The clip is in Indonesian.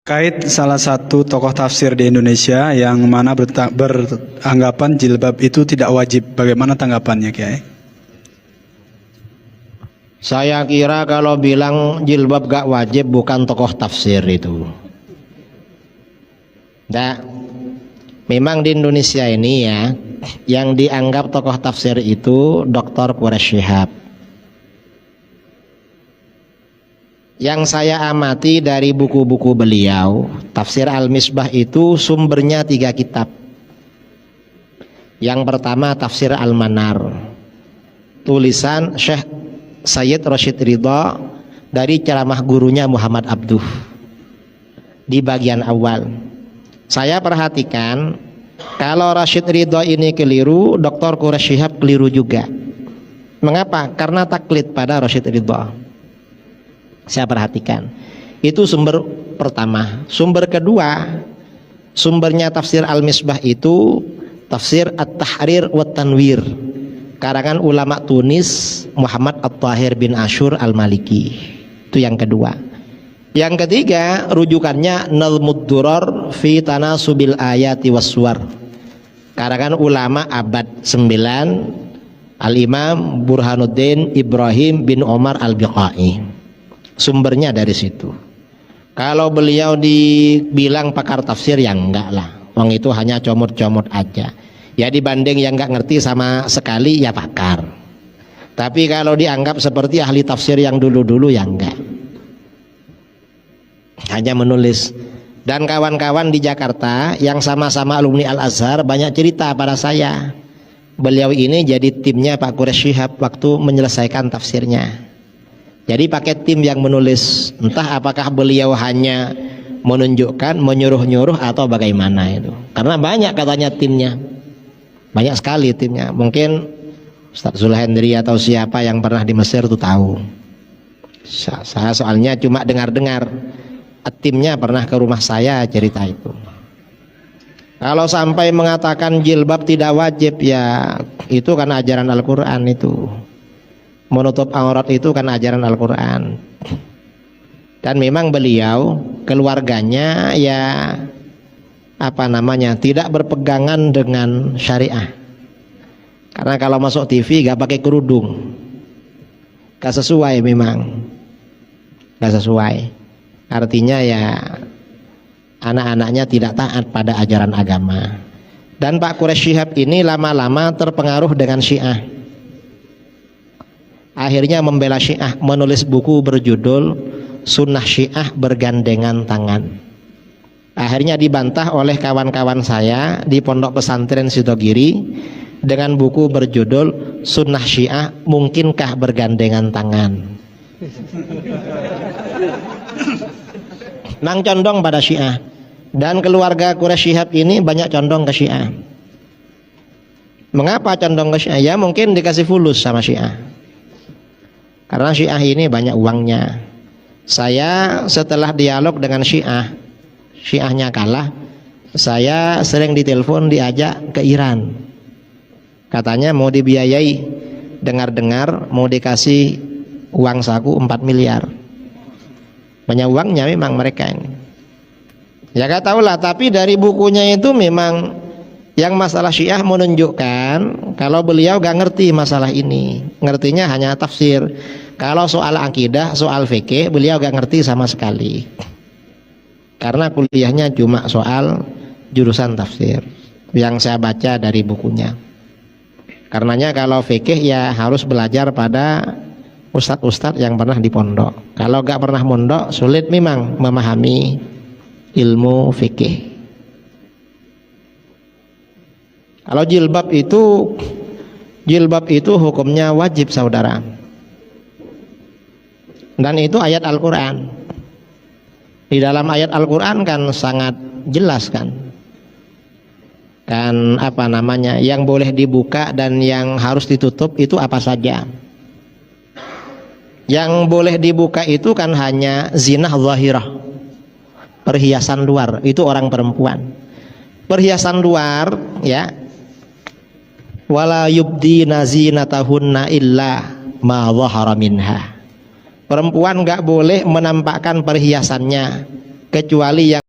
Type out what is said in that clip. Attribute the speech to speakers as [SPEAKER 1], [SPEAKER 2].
[SPEAKER 1] Kait salah satu tokoh tafsir di Indonesia yang mana beranggapan jilbab itu tidak wajib. Bagaimana tanggapannya, Kiai?
[SPEAKER 2] Saya kira kalau bilang jilbab gak wajib bukan tokoh tafsir itu. Nah, memang di Indonesia ini ya, yang dianggap tokoh tafsir itu Dr. Quraish Shihab. Yang saya amati dari buku-buku beliau, Tafsir Al-Misbah itu sumbernya 3 kitab. Yang pertama Tafsir Al-Manar, tulisan Syekh Sayyid Rashid Ridha dari ceramah gurunya Muhammad Abduh. Di bagian awal saya perhatikan, kalau Rashid Ridha ini keliru, Dr. Quraish Shihab keliru juga. Mengapa? Karena taklid pada Rashid Ridha. Saya perhatikan, itu sumber pertama. Sumber kedua, sumbernya Tafsir Al-Misbah itu Tafsir At-Tahrir wa Tanwir, karangan ulama Tunis Muhammad At-Tahir bin Ashur Al-Maliki. Itu yang kedua. Yang ketiga, rujukannya Nazmud Durar fi Tanasubil Ayati Waswar, karangan ulama abad 9 Al-Imam Burhanuddin Ibrahim bin Omar Al-Biqai. Sumbernya dari situ. Kalau beliau dibilang pakar tafsir, ya enggak lah, wong itu hanya comot-comot aja. Ya dibanding yang enggak ngerti sama sekali, ya pakar. Tapi kalau dianggap seperti ahli tafsir yang dulu-dulu, ya enggak, hanya menulis. Dan kawan-kawan di Jakarta yang sama-sama alumni Al-Azhar banyak cerita pada saya, beliau ini jadi timnya Pak Quraish Shihab waktu menyelesaikan tafsirnya. Jadi pakai tim yang menulis. Entah apakah beliau hanya menunjukkan, menyuruh-nyuruh atau bagaimana itu. Karena banyak katanya timnya, banyak sekali timnya. Mungkin Ustaz Zulhendri atau siapa yang pernah di Mesir itu tahu. Saya soalnya cuma dengar-dengar. Timnya pernah ke rumah saya cerita itu. Kalau sampai mengatakan jilbab tidak wajib, ya itu karena ajaran Al-Quran itu. Menutup aurat itu kan ajaran Al-Quran. Dan memang beliau, keluarganya ya tidak berpegangan dengan syariah. Karena kalau masuk TV gak pakai kerudung, gak sesuai, memang gak sesuai. Artinya ya anak-anaknya tidak taat pada ajaran agama. Dan Pak Quraish Shihab ini lama-lama terpengaruh dengan Syiah. Akhirnya membela Syiah, menulis buku berjudul Sunnah Syiah Bergandengan Tangan. Akhirnya dibantah oleh kawan-kawan saya di Pondok Pesantren Sidogiri dengan buku berjudul Sunnah Syiah Mungkinkah Bergandengan Tangan. Nang condong pada Syiah. Dan keluarga Quraish Shihab ini banyak condong ke Syiah. Mengapa condong ke Syiah? Ya mungkin dikasih fulus sama Syiah. Karena Syiah ini banyak uangnya. Saya setelah dialog dengan Syiahnya kalah, saya sering ditelepon, diajak ke Iran. Katanya mau dibiayai, dengar-dengar mau dikasih uang saku 4 miliar. Banyak uangnya memang mereka ini. Ya gak tahulah, tapi dari bukunya itu memang yang masalah Syiah menunjukkan kalau beliau gak ngerti masalah ini. Ngertinya hanya tafsir. Kalau soal akidah, soal fikih, beliau gak ngerti sama sekali. Karena kuliahnya cuma soal jurusan tafsir yang saya baca dari bukunya. Karenanya kalau fikih ya harus belajar pada ustadz-ustadz yang pernah di pondok. Kalau gak pernah mondok, sulit memang memahami ilmu fikih. Kalau jilbab itu hukumnya wajib, saudara. Dan itu ayat Al-Quran. Di dalam ayat Al-Quran kan sangat jelas kan yang boleh dibuka dan yang harus ditutup itu apa saja. Yang boleh dibuka itu kan hanya zinah zahirah, perhiasan luar, itu orang perempuan. Perhiasan luar ya, wala yubdina zinatahunna illa ma dhahara minha. Perempuan gak boleh menampakkan perhiasannya kecuali yang